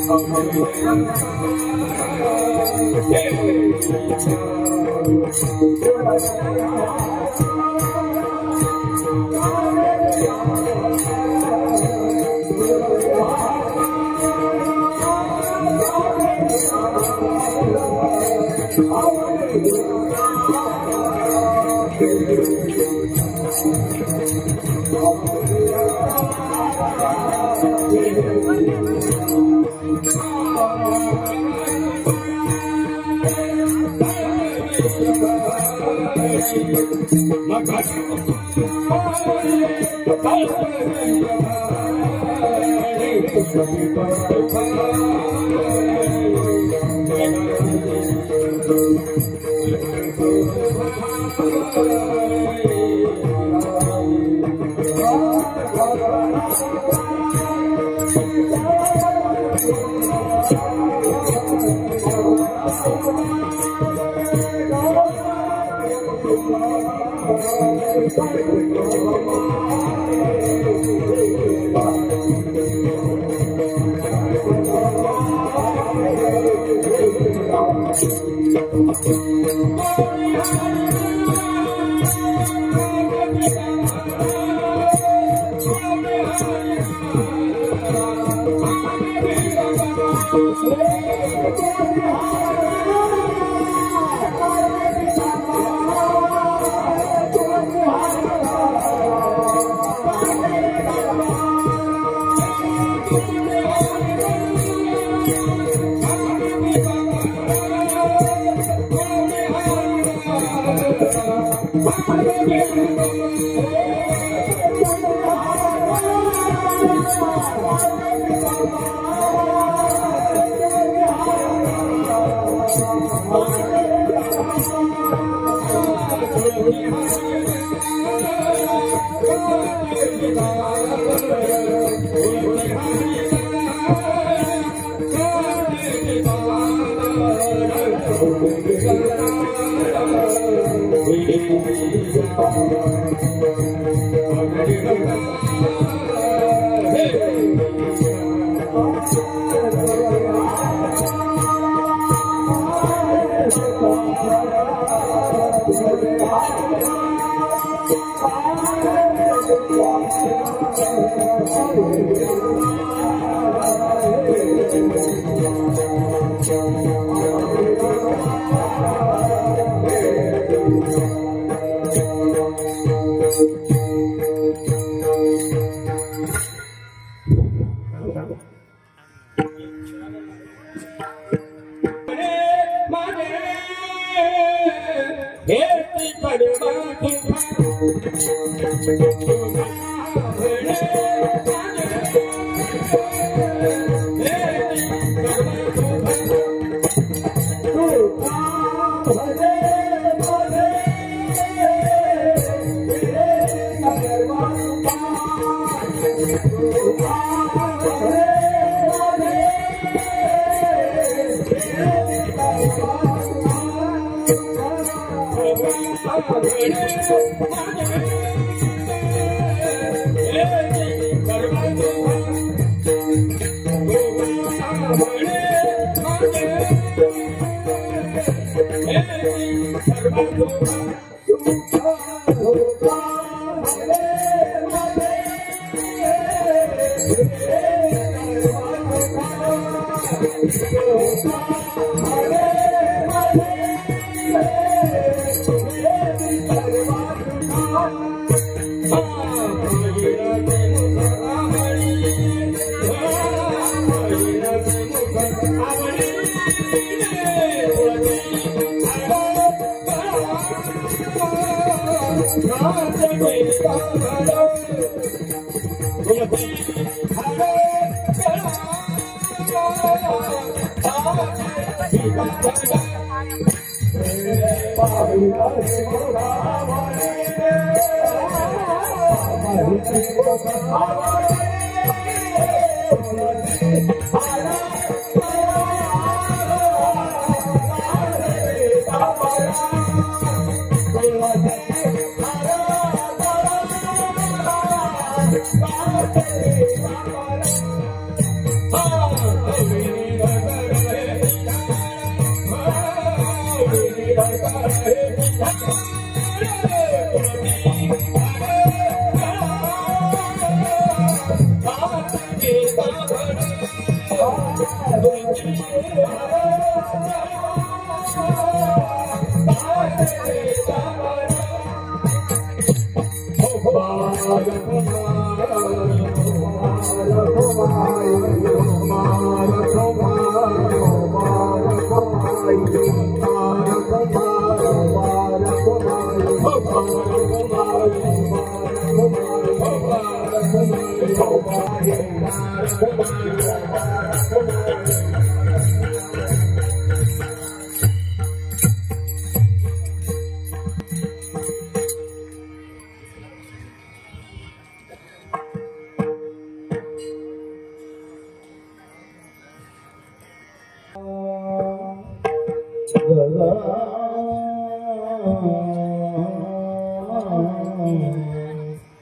Oh,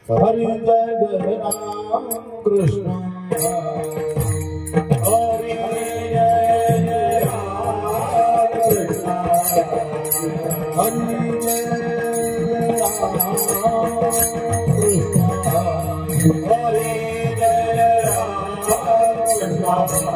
Hare Jai Ram Krishna Hare Jai Ram Krishna Hare Jai Ram Krishna Hare Jai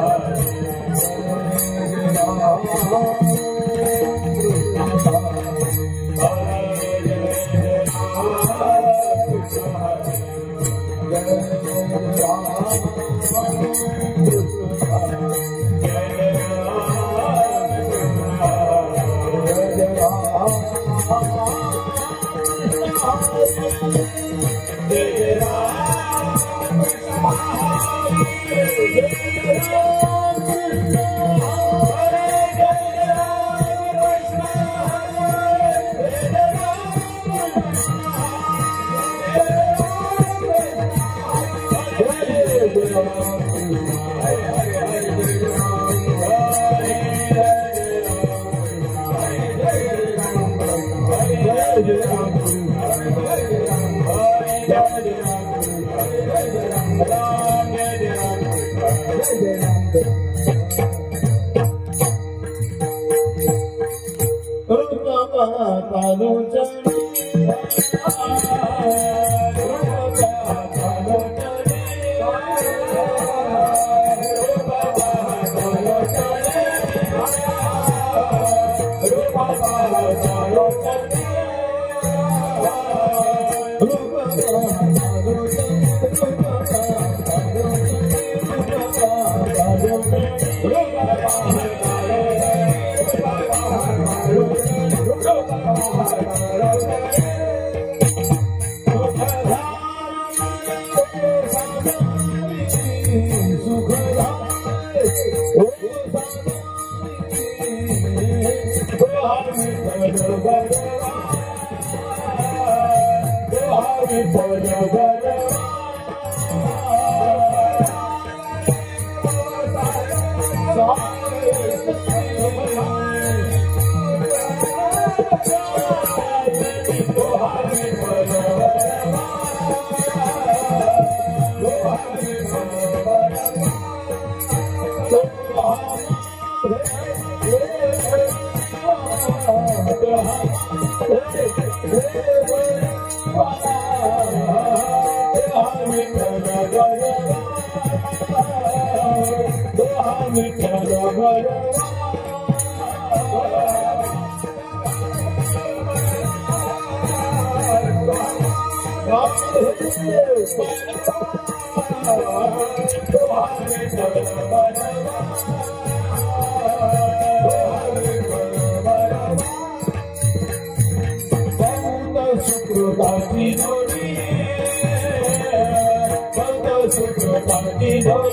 Ram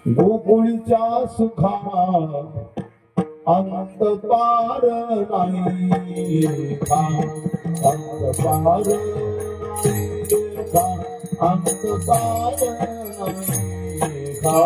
गोकुळच्या सुखा अंत पार नाही का, अंत पार का, अंत पार नाही का,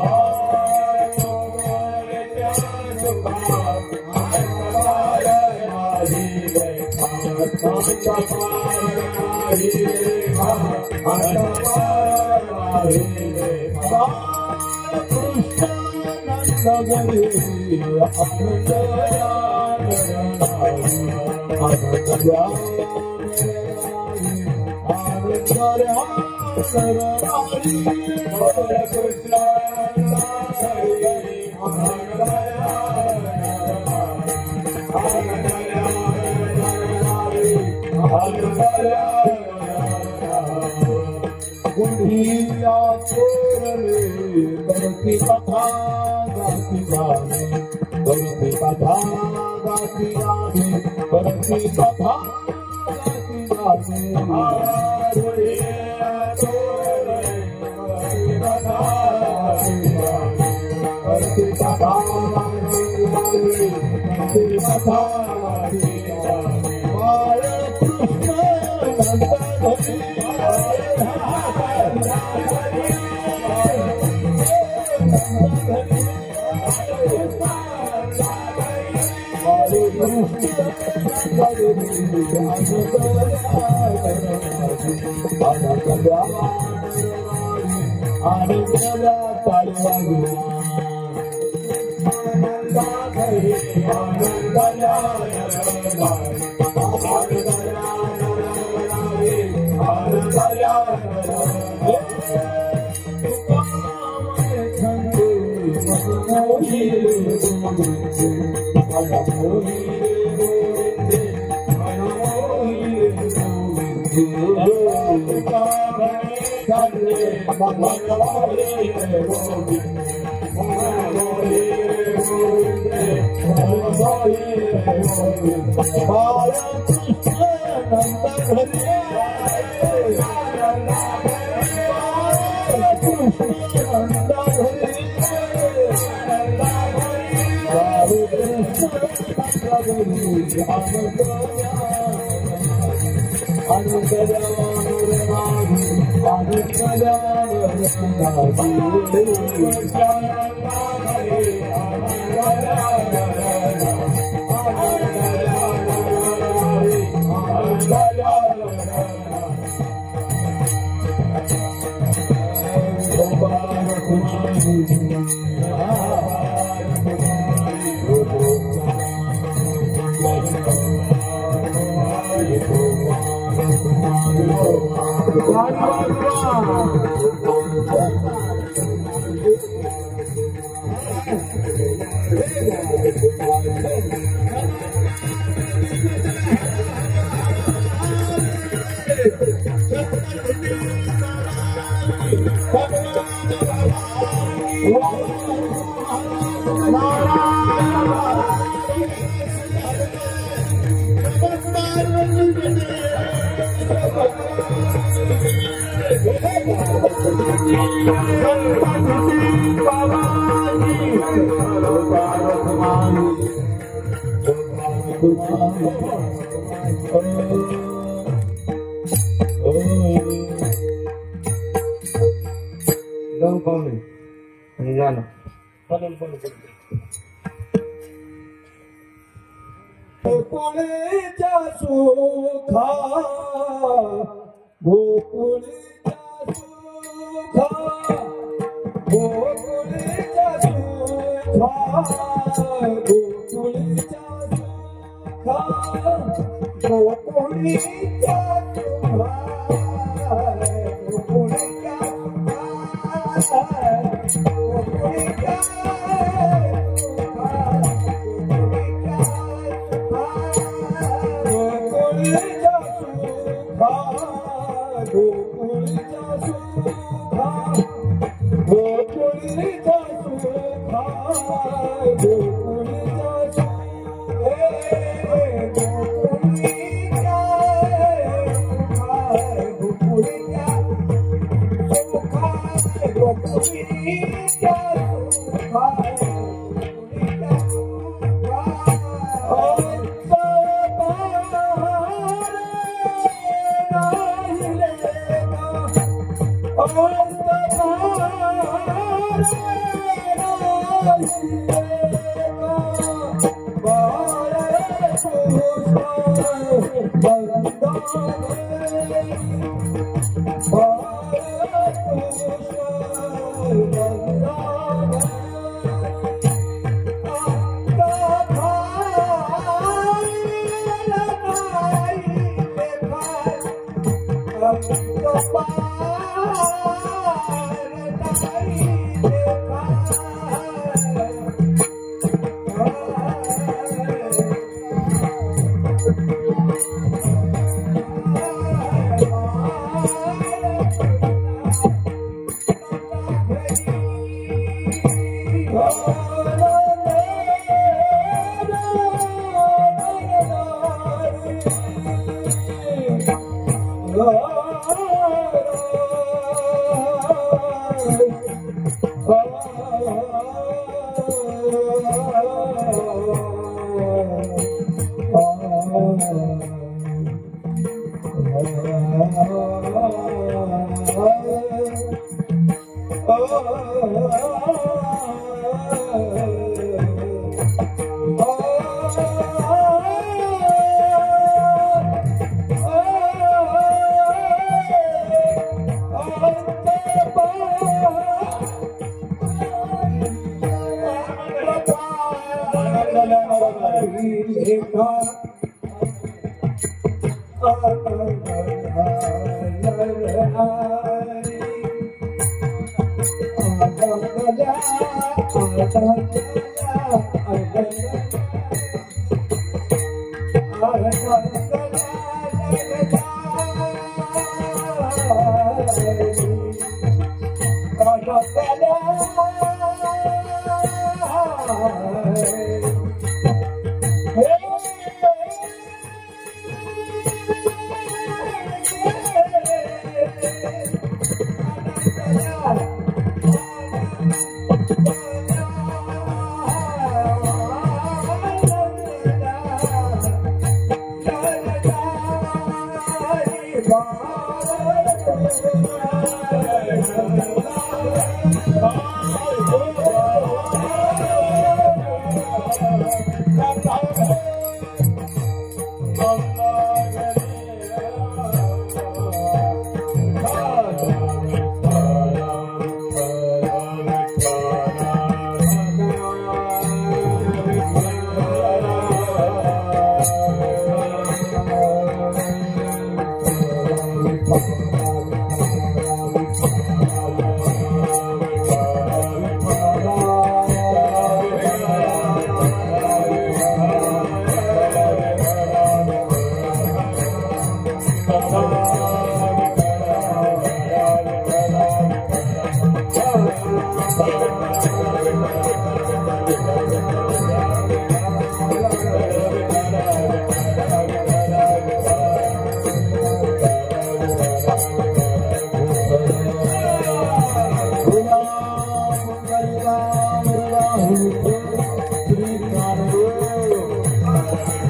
गुंढिया चोरले करती कथा गाती गाणे, करती कथा गाती गाणे, करती कथा गाती गाणे, गुंढिया चोरले करती कथा गाती गाणे, करती कथा गाती गाणे, करती कथा गाती गाणे, बाळ कृष्ण नंदघरी गोकुळच्या सुखा गोकुळच्या सुखा गोकुळच्या सुखा गोकुळच्या सुखा गोकुळच्या सुखा गोकुळच्या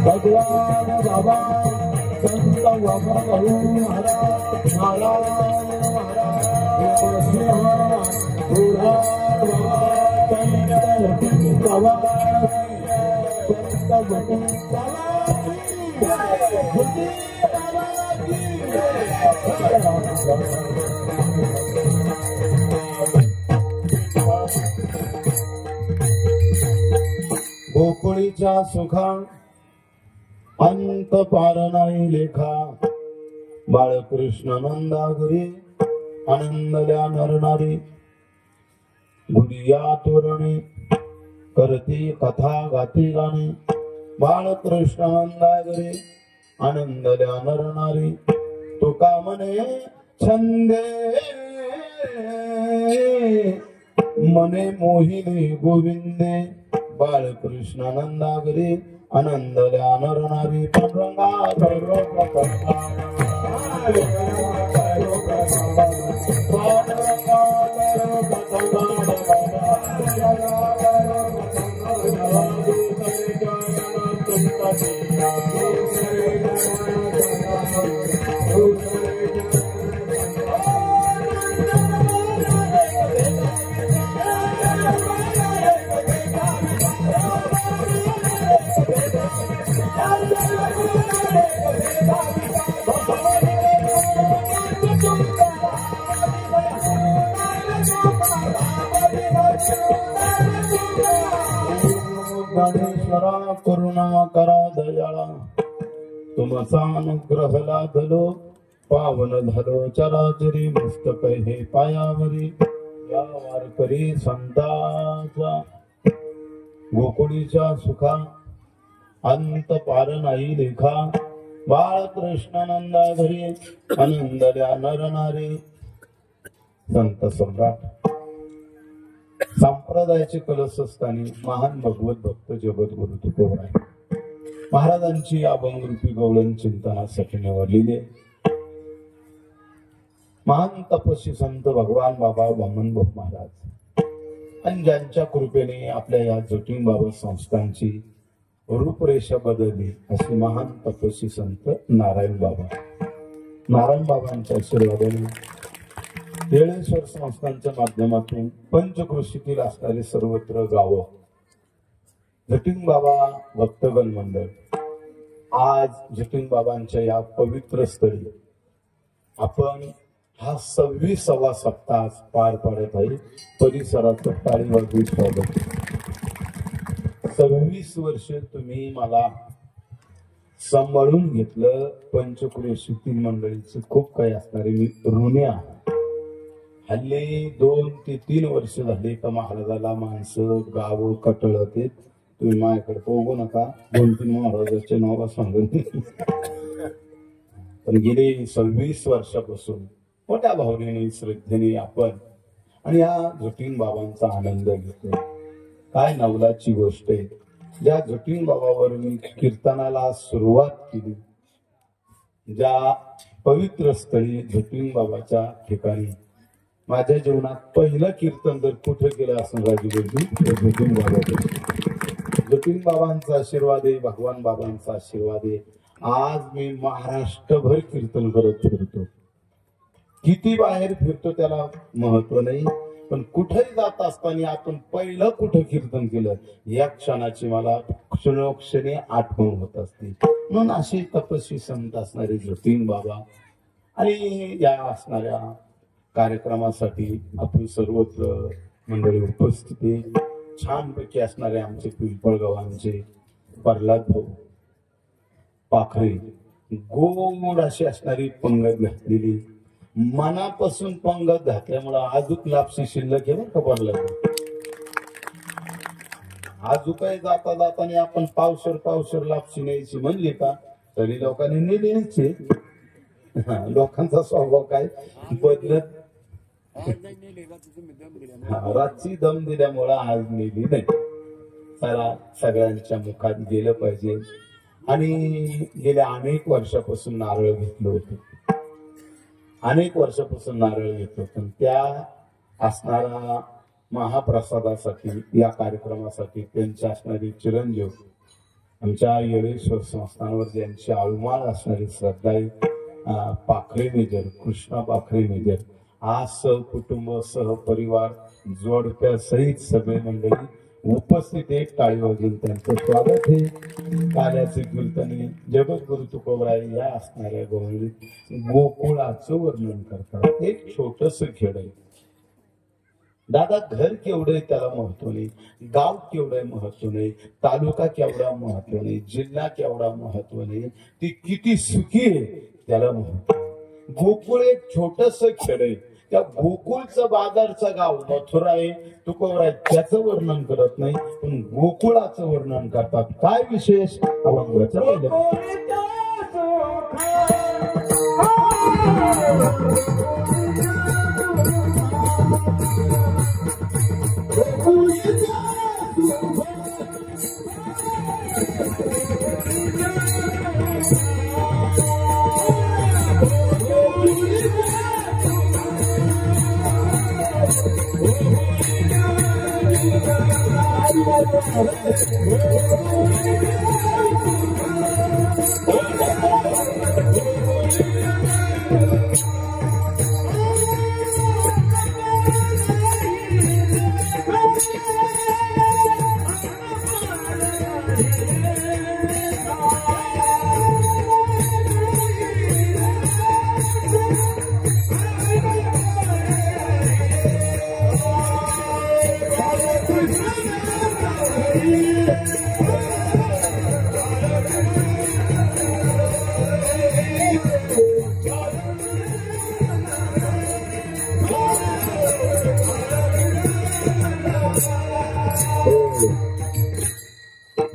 भगवान बाबा संत वगळू महाराज नारायण महाराज गोकुळीच्या सुखा अंत पार नाही लेखा बाळकृष्ण नंदागिरी आनंदल्या नरनारी गुडिया तोरणे करती कथा गाती गाणे बाळकृष्ण नंदागिरी आनंदल्या नरनारी तुका म्हणे छंदे मने मोहिनी गोविंदे बाळकृष्ण नंदागिरी आनंदल्या नरनारी पांडुरंगा गणेश्वरा करुणा करा दयाळा तुमचा अनुग्रह लाभलो पावन झालो चराचरी मस्तक हे पायावरी या वारकरी संतांच्या गोकुळीच्या सुखा अंत पार नाही लेखा बाळकृष्ण नंदा घरी आनंदल्या नरनारी संत सम्राट संप्रदायाचे कलशस्थानी महान भगवत भक्त जगद्गुरु तुकोबराय महाराजांची अभंगरूपी गवळण चिंतनासाठी निवडलेले महान तपस्वी संत भगवान बाबा वामनभाऊ महाराज आणि ज्यांच्या कृपेने आपल्या या जटिन बाबा संस्थांची रूपरेषा बदलली अशी महान तपस्वी संत नारायण बाबांच्या आशीर्वादाने येळेश्वर संस्थांच्या माध्यमातून पंचक्रोशीतील असणारे सर्वत्र गाव जटिन बाबा भक्तगण मंडळ आज जटिन बाबांच्या या पवित्र स्थळी आपण हा 26वा सप्ताह पार पाडत आहे परिसराचं टाळी वाजवी स्वागत 26 वर्ष तुम्ही मला सांभाळून घेतलं पंचक्रोशीतील मंडळीचे खूप काही असणारे मी ऋणी आहे हल्ली 2 ते 3 वर्ष झाले तर महाराजाला माणसं गाव कटळत आहेत तुम्ही माझ्याकडे बघू नका 2-3 महाराजांचे नाव सांगून पण गेले 26 वर्षापासून मोठ्या भावनेने श्रद्धेने आपण आणि या जटिन बाबांचा आनंद घेतो काय नवलाची गोष्ट आहे ज्या जटिन बाबावर मी कीर्तनाला सुरुवात केली ज्या पवित्र स्थळी जटिन बाबाच्या ठिकाणी माझ्या जीवनात पहिलं कीर्तन जर कुठे केलं असं राजूजी जटिन बाबा जटिन बाबांचा आशीर्वाद आहे भगवान बाबांचा आशीर्वाद आहे आज मी महाराष्ट्रभर कीर्तन करत फिरतो किती बाहेर फिरतो त्याला महत्व नाही पण कुठेही जात असताना आपण पहिलं कुठं कीर्तन केलं या क्षणाची मला क्षणोक्षणी आठवण होत असते म्हणून असे तपस्वी संत असणारे जटिन बाबा आणि या असणाऱ्या कार्यक्रमासाठी आपण सर्वत्र मंडळी उपस्थित छानपैकी असणारे आमचे पिंपळगावांचे प्रल्हाद भाऊ पाखरे गोड अशी असणारी पंगत घातलेली मनापासून पंगत घातल्यामुळे आजूक लापशी शिल्लक आहे का प्रल्हाद आजूकाही जाता जाताना आपण पावशर लापशी न्यायची म्हणली का तरी लोकांनी नेली न्यायची लोकांचा स्वभाव काय बदलत रातची दम दिल्यामुळे आज नेली नाही चला सगळ्यांच्या मुखात गेलं पाहिजे आणि गेल्या अनेक वर्षापासून नारळ घेतलं होतं त्या असणाऱ्या महाप्रसादासाठी या कार्यक्रमासाठी त्यांच्या असणारी चिरंजीव आमच्या येळेश्वर संस्थानावर ज्यांची आळमाळ असणारी श्रद्धा आहे, पाखरे मेजर, कृष्णा पाखरे मेजर, आज सहकुटुंब सहपरिवार जोडप्या सहित सगळे मंडळी उपस्थित एक टाळी वाजून त्यांचं स्वागत आहे. काल्याचे कीर्तनी जगद्गुरु तुकोबराय या असणाऱ्या गवळी गोकुळाचं वर्णन करतात. एक छोटस खेड आहे. दादा घर केवढं त्याला महत्व नाही, गाव केवढं महत्व नाही, तालुका केवढा महत्व नाही, जिल्हा केवढा महत्व नाही, ती किती सुखी आहे त्याला महत्व. गोकुळ एक छोटस खेड आहे. त्या गोकुळचं बाजारचं गाव मथुरा आहे. तुकोबराय त्याचं वर्णन करत नाही, पण गोकुळाचं वर्णन करतात. काय विशेष अभंगाचं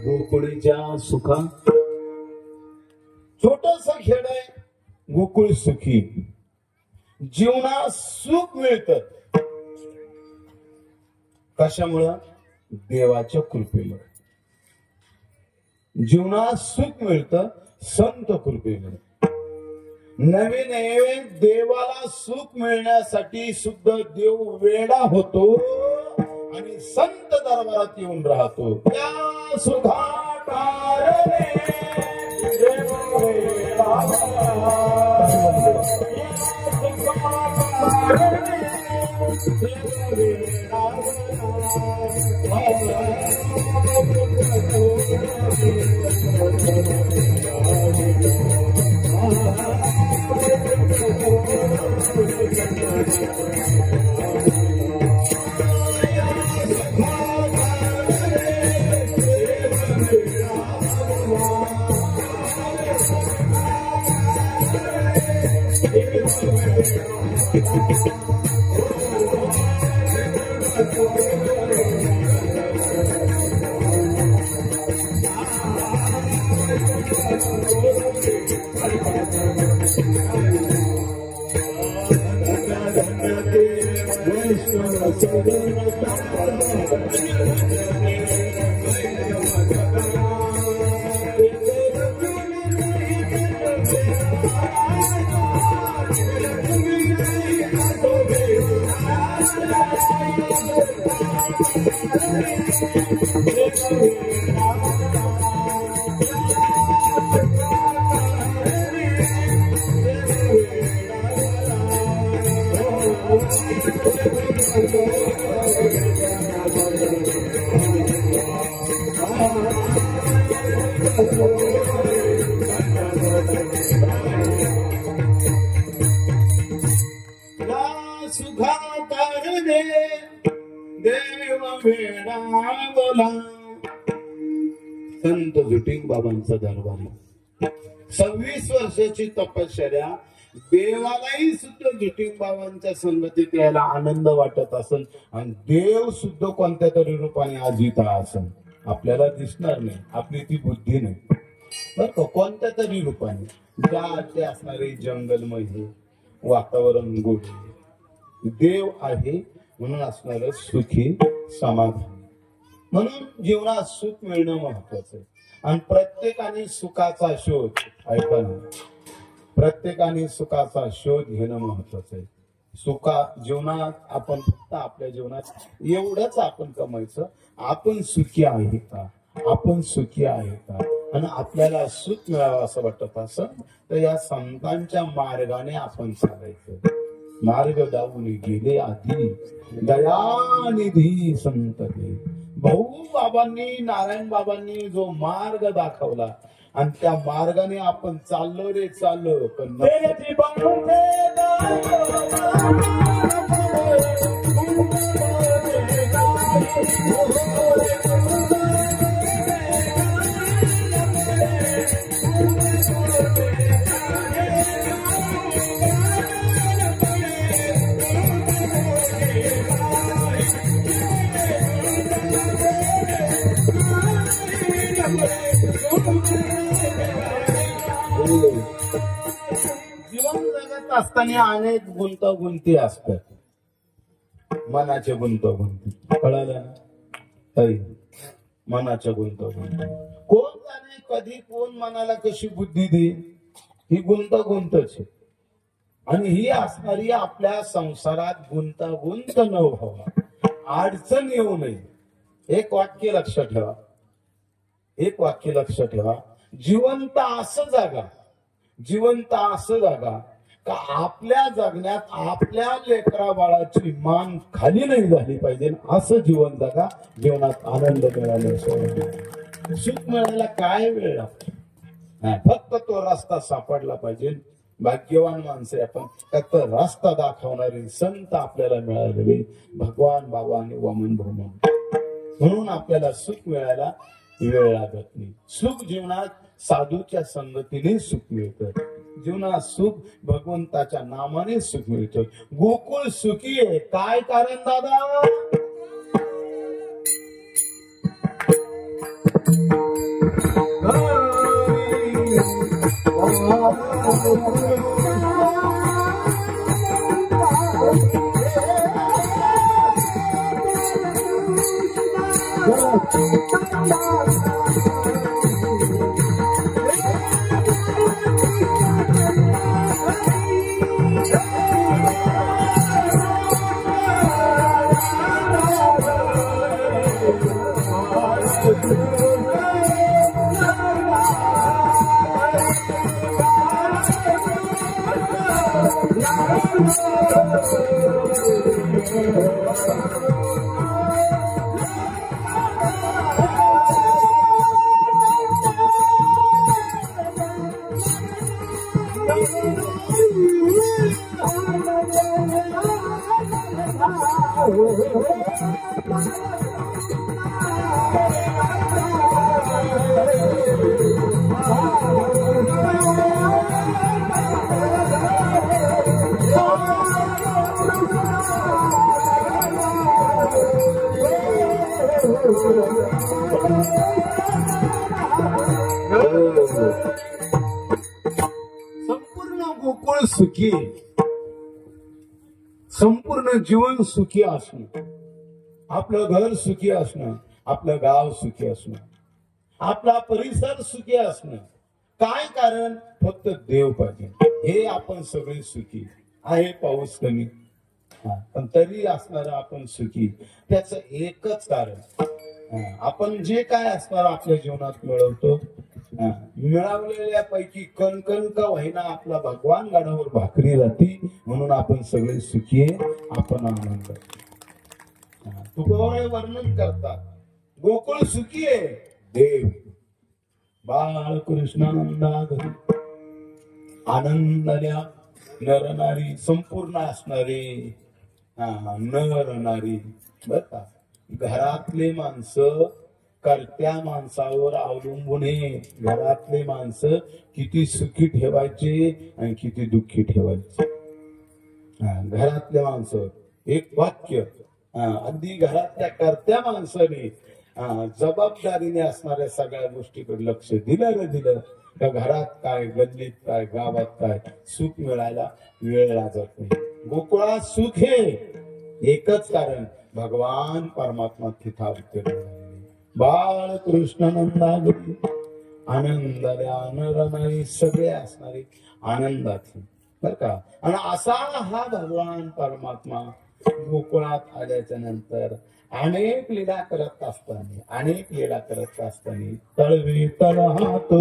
गोकुळीच्या सुखा छोटस खेड आहे. गोकुळ सुखी, जीवनात सुख मिळतं. कशामुळं? देवाच्या कृपेमुळे जीवनात सुख मिळतं, संत कृपेमुळे. नवीन नवीन देवाला सुख मिळण्यासाठी सुद्धा देव वेडा होतो आणि संत दरबारात येऊन राहतो. त्या सुखाकारणे देव वेडा, संत जुटिंग बाबांचा दरबार. 26 वर्षाची तपश्चर्या. देवालाही सुद्धा जुटिंग बाबांच्या संगतीत यायला आनंद वाटत असेल आणि देव सुद्धा कोणत्या तरी रूपाने आज इथं असेल. आपल्याला दिसणार नाही, आपली ती बुद्धी नाही, बर का, कोणत्या तरी रूपाने. ज्या ते असणारे जंगलमध्ये वातावरण गोड देव आहे म्हणून असणार सुखी समाधान. म्हणून जीवनात सुख मिळणं महत्वाचं आहे. आणि प्रत्येकाने सुखाचा शोध, ऐका ना, प्रत्येकाने सुखाचा शोध घेणं महत्वाचं आहे. सुखा जीवनात आपण फक्त आपल्या जीवनात एवढंच आपण कमायचं, आपण सुखी आहे का, आपण सुखी आहे का, आणि आपल्याला सुख मिळावं असं वाटत असं तर या संतांच्या मार्गाने आपण चालायचं. मार्ग दावून गेले आधी दयानिधी संत दे. भाऊ बाबांनी नारायण बाबांनी जो मार्ग दाखवला आणि त्या मार्गाने आपण चाललो रे चाललो. जीवन जगत असताना अनेक गुंतागुंती असतात. मनाच्या गुंतागुंती कळालं ना ताई. मनाच्या गुंतागुंती कोण जाणे कधी कोण मनाला कशी बुद्धी दे ही गुंतागुंतच आहे. आणि ही असणारी आपल्या संसारात गुंतागुंत न व्हावा, अडचण येऊ नये. एक वाक्य लक्षात ठेवा, एक वाक्य लक्षात ठेवा. जिवंत असं जागा, जिवंत असं जागा का आपल्या जगण्यात आपल्या लेकरा बाळाची मान खाली नाही झाली पाहिजे असं जीवन जगा. जीवनात आनंद मिळाला, सुख मिळायला काय वेळ लागतो. फक्त तो रस्ता सापडला पाहिजे. भाग्यवान माणसे आपण. फक्त रस्ता दाखवणारे संत आपल्याला मिळालेले भगवान बाबा आणि वामन भौम. म्हणून आपल्याला सुख मिळायला वेळ लागत नाही. सुख जीवनात साधूच्या संगतीने सुख मिळतं. जीवनात सुख भगवंताच्या नामाने सुख मिळतं. गोकुळ सुखी आहे. काय कारण दादा? संपूर्ण गोकुळ सुखी, संपूर्ण जीवन सुखी असणं, आपलं घर सुखी असणं, आपलं गाव सुखी असणं, आपला परिसर सुखी असणं. काय कारण? फक्त देव पाहिजे. हे आपण सगळे सुखी आहे. पाऊस कमी पण तरी असणार आपण सुखी. त्याच एकच कारण आपण जे काय असणार आपल्या जीवनात मिळवतो, मिळवलेल्या पैकी कणकण का होईना आपला भगवान गाडावर भाकरी राहती. म्हणून आपण सगळे सुखी आहे, आपण आनंद. तुकोबाई वर्णन करतात गोकुळ सुखी आहे. देव बाळकृष्णानंदा घरी आनंदाल्या नर नारी संपूर्ण असणारे नर नारी. बर का? घरातले माणसं कर्त्या माणसावर अवलंबून आहे. घरातले माणसं किती सुखी ठेवायचे आणि किती दुःखी ठेवायचे. घरातले माणसं एक वाक्य अगदी घरातल्या कर्त्या माणसाने जबाबदारीने असणाऱ्या सगळ्या गोष्टीकडे लक्ष दिलं तर घरात काय, गल्लीत काय, गावात काय सुख मिळायला वेळ लागत नाही. गोकुळात सुख हे एकच कारण भगवान परमात्मा तिथं अवतरले. बाळकृष्णानंदा आनंदाला नरनारी सगळे असणारे आनंदाचे. बर का? आणि असा हा भगवान परमात्मा गोकुळात आल्याच्या नंतर अनेक लीला करत असताना तळवी तळ हात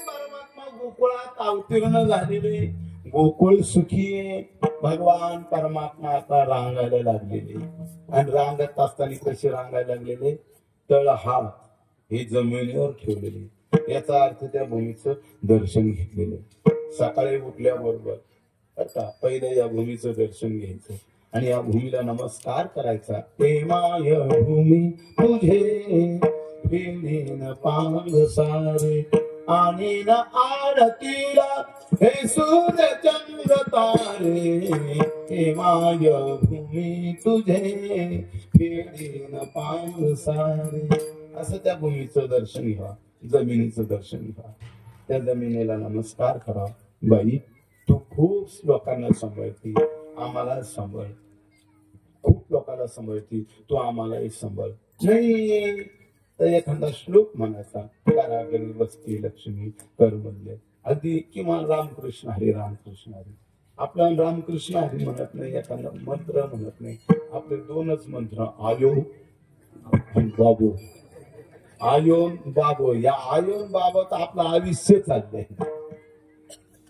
परमात्मा गोकुळात अवतीर्ण झालेले, गोकुळ सुखी भगवान परमात्मा आता रांगायला लागलेले. आणि रांगत असताना कसे रांगायला लागलेले, तळ हात हे जमिनीवर ठेवलेले. याचा अर्थ त्या भूमीचं दर्शन घेतलेले. सकाळी उठल्याबरोबर आता पहिले या भूमीचं दर्शन घ्यायचं आणि या भूमीला नमस्कार करायचा. हे माय भूमी तुझे फेरीन पांग सारे आणि न आरतीला हे सूर्य चंद्र तारे. हे माय भूमी तुझे फेरीन पांग सारे. असं त्या भूमीचं दर्शन घ्या, जमिनीचं दर्शन घ्या. त्या जमिनीला नमस्कार करा. बाई तू खूप लोकांना सांभाळती, आम्हाला सांभाळ. खूप लोकांना सांभाळती, तू आम्हालाही सांभाळ. नाही तर एखादा श्लोक म्हणायचा, कारागरी बसती लक्ष्मी कर बनले. अगदी किमान रामकृष्ण हरी रामकृष्ण हरी. आपला रामकृष्ण हरी म्हणत नाही, एखादा मंत्र म्हणत नाही. आपले दोनच मंत्र, आयो बाबो. आयोन बाबो. या आयोन बाबत आपलं आयुष्य चाललंय.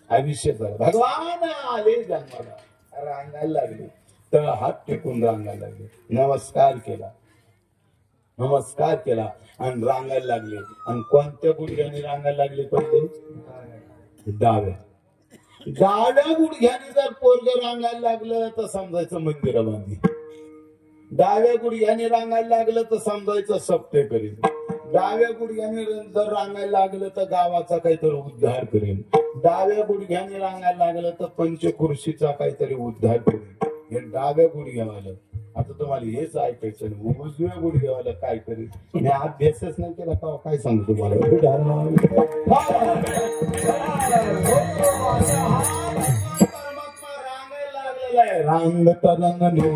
आयुष्य चाललं. भगवान आले जन्माला, रांगायला लागले, तर हात टेकून रांगायला लागले. नमस्कार केला आणि रांगायला लागले. आणि कोणत्या गुडघ्याने रांगायला लागले? पहिले डाव्या गुडघ्याने जर पोरग रांगायला लागलं तर समजायचं मंदिर बांधी. डाव्या गुडघ्याने रांगायला लागलं तर समजायचं सप्ते करेल. डाव्या गुडघ्याने जर रांगायला लागलं तर गावाचा काहीतरी उद्धार करेल. डाव्या गुडघ्याने रांगायला लागलं तर पंचकृषीचा काहीतरी उद्धार करेल. हे डाव्या गुडघ्यावालं. आता तुम्हाला हेच ऐकायचं नाही, उजव्या गुडघ्यावालं काय करेल. मी अभ्यासच नाही केला का, काय सांगू तुम्हाला. रांग तरंगने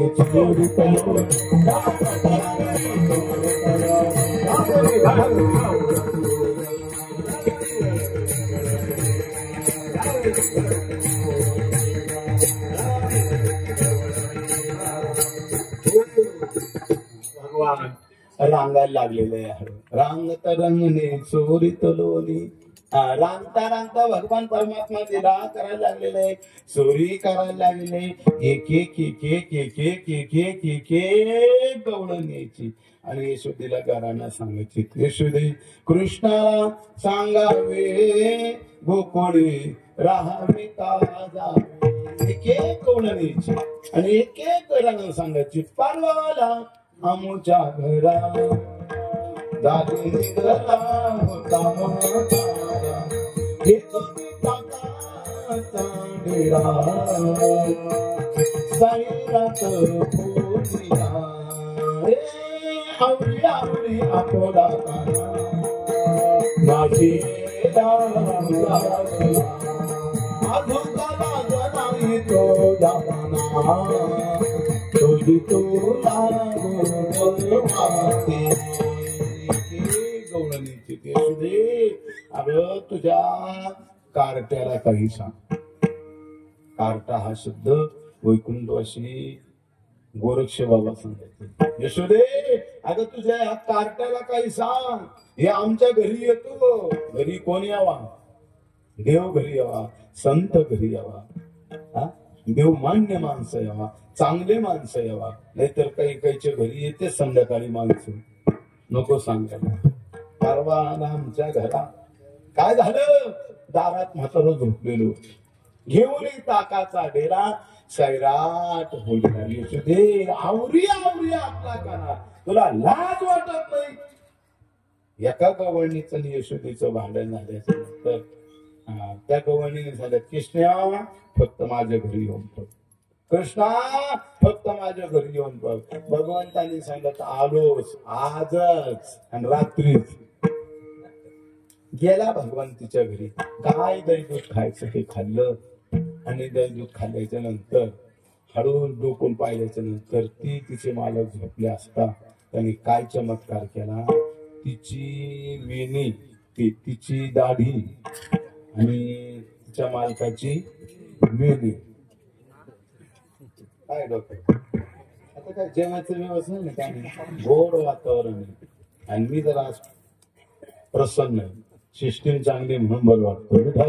भगवान रांगायला लागलेले आहे. रांग तरंगने चोरीत लोली. रांगता रांगता भगवान परमात्मा लीला करायला लागलेले, चोरी करायला लागलेले. एक एक एक एक एक एक एक एक एक एक गवळण यायची आणि यशोदेला घरांना सांगायची. यशोदे कृष्णाला सांगावे गोकुळी राहावे ताजा. एक एक गवळण यायची आणि एक एक घरांना सांगायची. परवाला आमच्या घरा दादी निघाला होता मोठा. साईरात पोचला रे आवडी आवडी आपोडा माझी अधुकाला जनाई तो जाना तुझी तुला माते. गवळणीची ते सुदे. अगं तुझ्या कार्ट्याला काही सांग. कार्टा हा शब्द वैकुंठवासी गोरक्ष बाबा सांगायचे. यशोदे अगं तुझ्या ह्या कार्ट्याला काही सांग. हे आमच्या घरी येतो. घरी कोण यावा? देव घरी यावा, संत घरी यावा, देव मान्य माणसं यावा, चांगले माणसं यावा. नाहीतर काही काहीच्या घरी येते संध्याकाळी माणसं. नको सांगायला. परवा आमच्या घरात काय झालं? दारात म्हातारं झोपलेलो, घेऊन ताकाचा डेरा सैराट होईल. यशोदे आवरी आवरी आपला काना, तुला लाज वाटत नाही? एका गवळणीचं आणि यशोदेचं भांडण झाल्याचं नंतर त्या गवळणीने झालं, कृष्णा फक्त माझ्या घरी येऊन ठेव. कृष्णा फक्त माझ्या घरी येऊन बघ. भगवंतांनी सांगितलं आलोच आजच आणि रात्रीच. गेला भगवंतीच्या घरी. काय दही दूध खायचं ते खाल्लं आणि दही दूध खाल्ल्याच्या नंतर हळून डोकून पाहिल्याच्या नंतर ती तिचे मालक झोपले असता त्यांनी काय चमत्कार केला. तिची वेणी, तिची दाढी आणि तिच्या मालकाची वेणी. काय डॉक्टर आता काय जेवणाचं व्यवस्था नाही काय नाही, गोड वातावरण आहे. आणि मी जरा प्रसन्न आहे, सिस्टीम चांगली म्हणून बरं वाटतं. तिच्या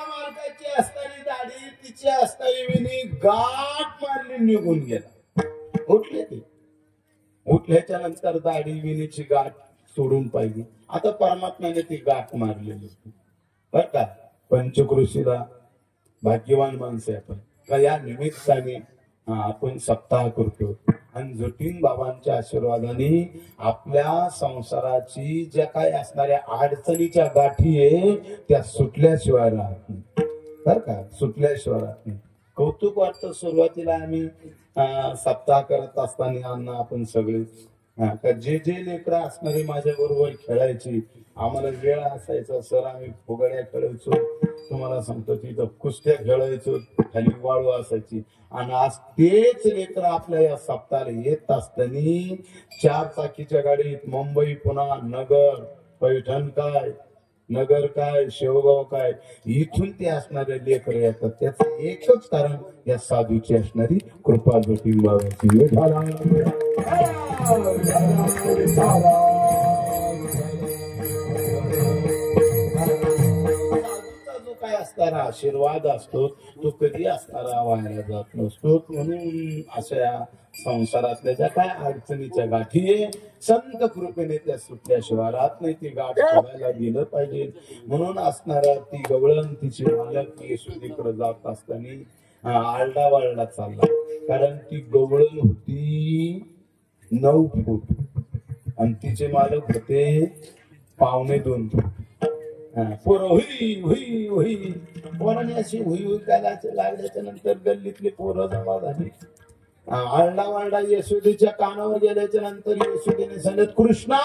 मालकाची असणारी दाढी, तिची असणारी विनी गाठ मारली निघून गेला. उठले ते. उठल्याच्या नंतर दाढी विनीची गाठ सोडून पाहिजे. आता परमात्म्याने ती गाठ मारलेली बर का. पंचकृषीला भाग्यवान माणसं आपण का या निमित्ताने आपण सप्ताह करतो आणि जटीन बाबांच्या आशीर्वादाने आपल्या संसाराची ज्या काही असणाऱ्या अडचणीच्या गाठी आहे त्या सुटल्याशिवाय राहत नाही बर का. सुटल्याशिवाय राहत नाही. कौतुक वाटतं. सुरुवातीला आम्ही सप्ताह करत असताना आपण सगळे जे जे लेकरं असणारे माझ्या बरोबर खेळायची. आम्हाला वेळ असायचा सर, आम्ही फुगड्या खेळायचो. तुम्हाला सांगतो तिथं कुस्त्या खेळायचो, खाली वाळू असायची. आणि आज तेच लेकरं आपल्या या सप्ताहाला येत असताना 4 चाकीच्या गाडीत मुंबई पुन्हा नगर, पैठण काय, नगर काय, शेवगाव काय, इथून ते असणारे लेकर येतात. त्याचं एकच कारण या साधूची असणारी कृपा जटीन बाबाची. जो काय असणारा आशीर्वाद असतो तो कधी असणारा वाया जात नसतो. म्हणून अशा संसारातल्या ज्या काय अडचणीच्या गाठी संत कृपेने त्या सुटल्याशिवाय राहत नाही. ती गाठ सोडायला गेलं पाहिजे. म्हणून असणारा ती गवळण तिची मालक येशोदीकडे जात असताना आरडा वारडा चालला. कारण ती गवळण होती 9 फूट आणि तिचे मालक होते 1.25 फूट. पोरं हुई हुई हुई पोरांनी अशी हुई हुई करायला लागल्याच्या नंतर गल्लीतली पोरं जमा झाली. आरडा वारडा यशोदेच्या कानावर गेल्याच्या नंतर यशोदेने सांगितलं कृष्णा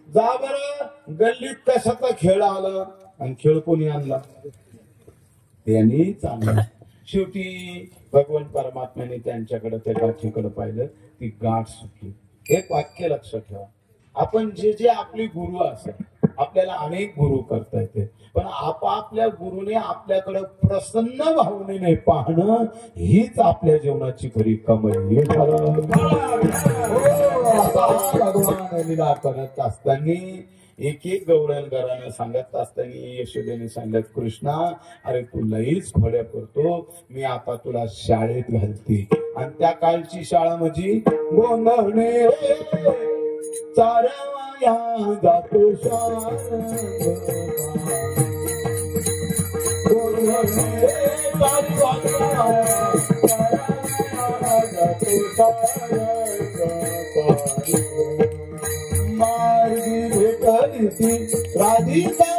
जा बरं गल्लीत कशाचा खेळ आला. आणि खेळ कोणी आणला त्यांनीच आणला. शेवटी भगवान परमात्म्याने त्यांच्याकडे त्या गाठीकडे पाहिलं. ती गाठ सुटली. एक वाक्य लक्षात ठेवा. आपण जे जे आपले गुरु असतात, आपल्याला अनेक गुरु करता येते, पण आपापल्या गुरुने आपल्याकडे प्रसन्न भावनेने पाहणं हीच आपल्या जीवनाची खरी कमाई. भगवान लीला करत असताना एक एक गवळणकरांना सांगत असताना यशोदेने सांगत कृष्णा अरे तू लईच खोड्या करतो. मी आता तुला शाळेत घालते. आणि त्या काळची शाळा म्हणजे गोंधळणे चारवया जातो मार्गी भेटली राधिका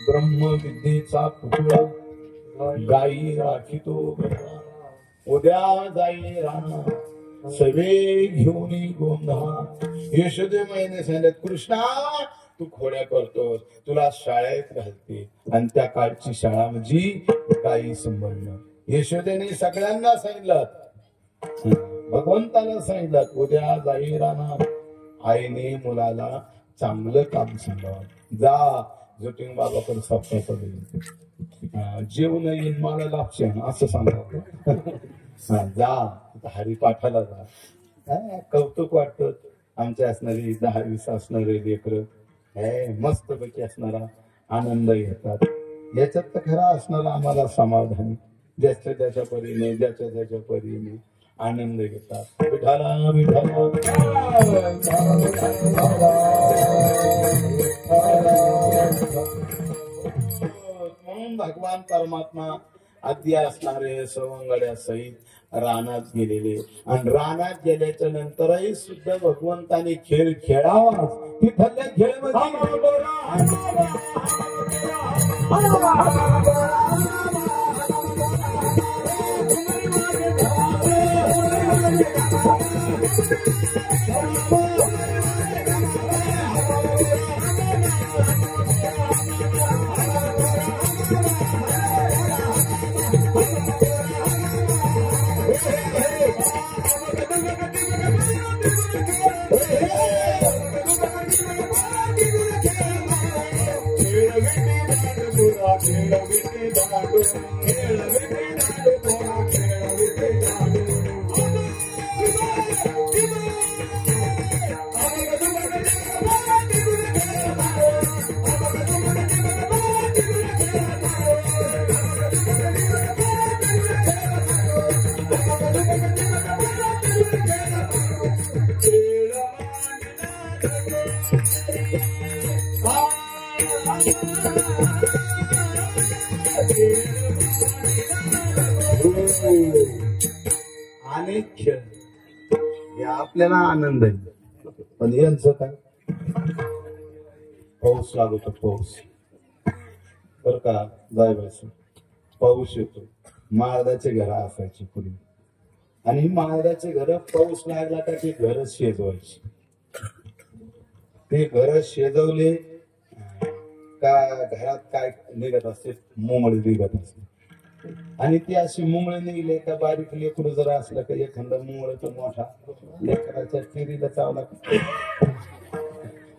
ब्रह्मविद्येचा पुतळा गाई राखितो उद्या जाई राणा सवे घेऊन गोंधा. यशोदे महिने सांगत कृष्णा तू खोड्या करतोस, तुला शाळेत घालते. आणि त्या काळची शाळा म्हणजे गाई सांभाळणं. यशोदेने सगळ्यांना सांगितलं, भगवंताला सांगितलं उद्या जाई राणा. आईने मुलाला चांगलं काम सांगावं. जा जटीन बाबाकडे सप्ताह जेवण येईल मला लाभशान असं सांगा. जा हरिपाठाला जा. कौतुक वाटत. आमच्या असणारी 10-20 असणारे लेकर हे मस्तपैकी असणारा आनंद घेतात. याच्यात तर खरा असणारा आम्हाला समाधान, ज्याच्या त्याच्या परीने ज्याच्या त्याच्या परीने आनंद घेतात. विठाला विठाला म्हणून भगवान परमात्मा आद्य असणारे सवंगड्या सहित रानात गेलेले, आणि रानात गेल्याच्या नंतरही सुद्धा भगवंताने खेळ खेळावा. तिथल्या खेळ अनेक खेळ हे आपल्याला आनंद आहे. पण यांचं काय, पाऊस लागतो, पाऊस बर का जायचं, पाऊस येतो. महाराजाचे घर असायचे पूर्वी, आणि महाराजाचे घर पाऊस लागला का ते घर शेजवायचे. ते घर शेजवले का घरात काय निघत असते, मुंगळे निघत असते. आणि ते अशी मुंगळे निघले का बारीक लेकरू जर असलं का एखादा मुंगळ तर मोठा लेकराच्या चिरीला चावला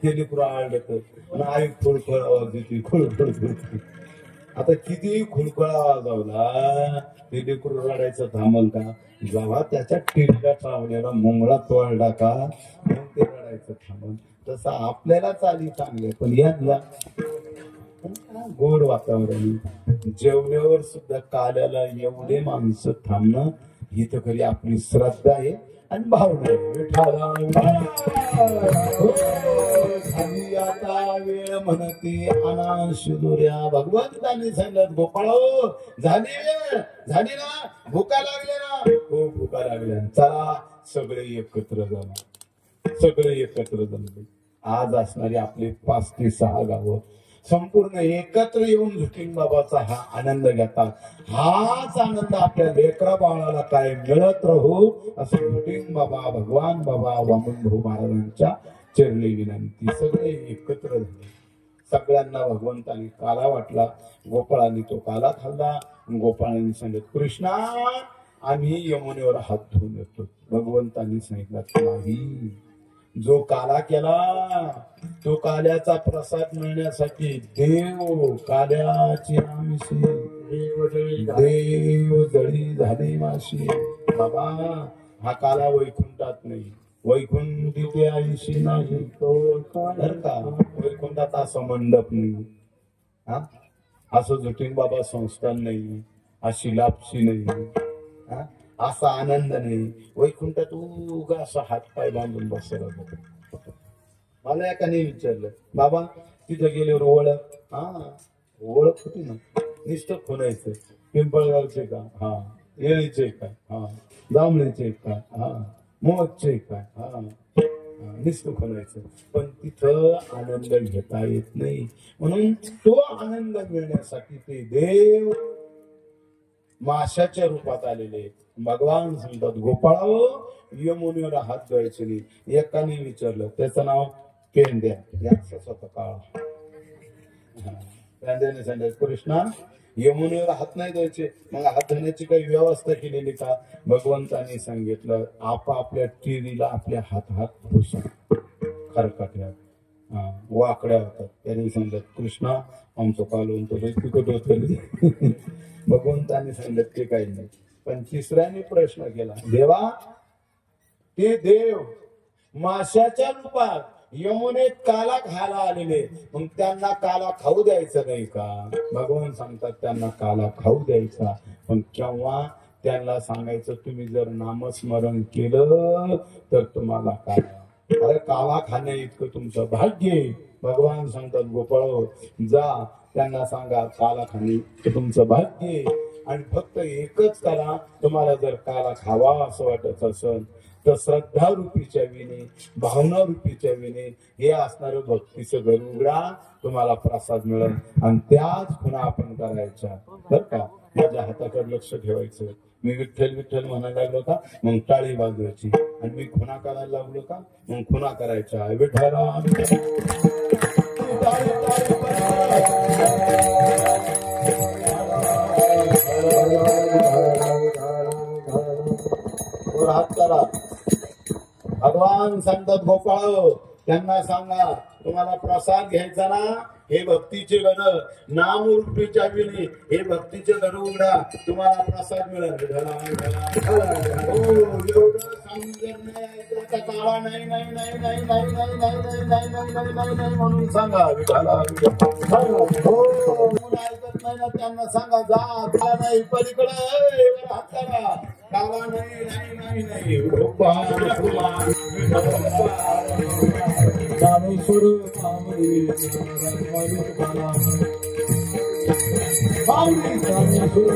ते लेकरू आळलं आई खुळखळ आवाज येते, खुळखळ खुळखळ. आता किती खुळखळ आवाज आवला ते लेकरू रडायचं थांबल का? जेव्हा त्याच्या टिरीला चावलेला मुंगळा तोडला का मग ते रडायचं थांबल. तसं आपल्याला चाली चांगले, पण यांना गोड वातावरण. जेवल्यावर सुद्धा काल्याला एवढे माणसं थांबणं ही तर खरी आपली श्रद्धा आहे आणि भावना आहे. झाली आता वेळ म्हणते अनाशिदुऱ्या. भगवंतांनी सांगितलं गोपाळ झाली वेळ, झाली ना, भुका लागले ना, हो भुका लागल्या, चला सगळे एकत्र झाले, सगळे एकत्र झाले. आज असणारी आपली 5 ते 6 गावं संपूर्ण एकत्र येऊन झुटीन बाबाचा हा आनंद घेतात. हाच आनंद आपल्या लेकरा बाळाला काय मिळत राहू असं झुटीन बाबा, भगवान बाबा, वामन भाऊ महाराजांच्या चरणी विनंती. सगळे एकत्र झाले. सगळ्यांना भगवंताने काला वाटला. गोपाळाने तो काला खाल्ला. गोपाळाने सांगितलं कृष्णा आम्ही यमुनेवर हात धुवून येतो. भगवंतांनी सांगितलं नाही, जो काला केला तो काल्याचा प्रसाद मिळण्यासाठी देव काल्याची आमिषी, देव जळी झाली माशी. बाबा हा काला वैकुंठात नाही, वैकुंठी आयुषी नाही. तर का वैकुंठात असं मंडप नाही, हा असं जटीन बाबा संस्थान नाही, अशी लापशी नाही, हा असा आनंद नाही. वैकुंठात उगा असा हातपाय बांधून बसला. मला एकाने विचारलं बाबा तिथे गेल्यावर ओळख, हा ओळख होती ना, नुसतं खुणायचं. पिंपळगावचे का, हा येळीचे का, हा जांभळीचे का, हा मोहचे का, हा नुसतं खुणायचं. पण तिथं आनंद घेता येत नाही. म्हणून तो आनंद मिळण्यासाठी ते देव माशाच्या रूपात आलेले. भगवान सांगतात गोपाळाव यमुनेवर हात धुवायचे नाही. एकाने विचारलं, त्याचं नाव पेंड्या, याच होता काळ. पेंड्याने सांगितलं कृष्णा यमुनेवर हात नाही धुवायचे, मग हात धुण्याची काही व्यवस्था केलेली का? भगवंताने सांगितलं आपापल्या टिरीला आपल्या हात पुसा. खरकट्या वाकड्या होतात. त्यांनी सांगितलं कृष्णा आमचं कालवून तर तिकट होत. भगवंताने सांगितलं ते काही नाही. पण तिसऱ्याने प्रश्न केला, देवा ते देव माशाच्या रूपात यमुनेत काला खायला आलेले, मग त्यांना काला खाऊ द्यायचं नाही का? भगवान सांगतात त्यांना काला खाऊ द्यायचा, पण केव्हा? त्यांना सांगायचं तुम्ही जर नामस्मरण केलं तर तुम्हाला काला. अरे काला खाण्या इतकं तुमचं भाग्य आहे. भगवान सांगतात गोपाळ जा त्यांना सांगा काला खाणे तुमचं भाग्य आहे. आणि फक्त एकच करा, तुम्हाला जर काला खावा असं वाटत असेल तर श्रद्धा रूपीच्या विने, भावना रूपीच्या विने हे असणारं भक्तीचं घर उघडा, तुम्हाला प्रसाद मिळेल. आणि त्याच खुणा आपण करायच्या बर का. माझ्या हाताकडे लक्ष ठेवायचं. मी विठ्ठल विठ्ठल म्हणायला लागलो का मग टाळी वाजवायची, आणि मी खुणा करायला लागलो का मग खुणा करायच्या. विठ्ठला हात करा. भगवान सांगतात गोपाळ त्यांना सांगा तुम्हाला प्रसाद घ्यायचा ना, हे भक्तीचे घर नामरूपीच्या विने हे भक्तीचे घर उघडा, तुम्हाला प्रसाद मिळेल. एवढं सांगून नाही ऐकलं काळा नाही नाही नाही नाही नाही नाही नाही नाही नाही नाही नाही नाही म्हणून सांगा. ऐकत नाही ना त्यांना सांगा जा नाही पलीकडे हात करा. काळा नाही नाही नाही नाही रामेश्वर रामेश्वर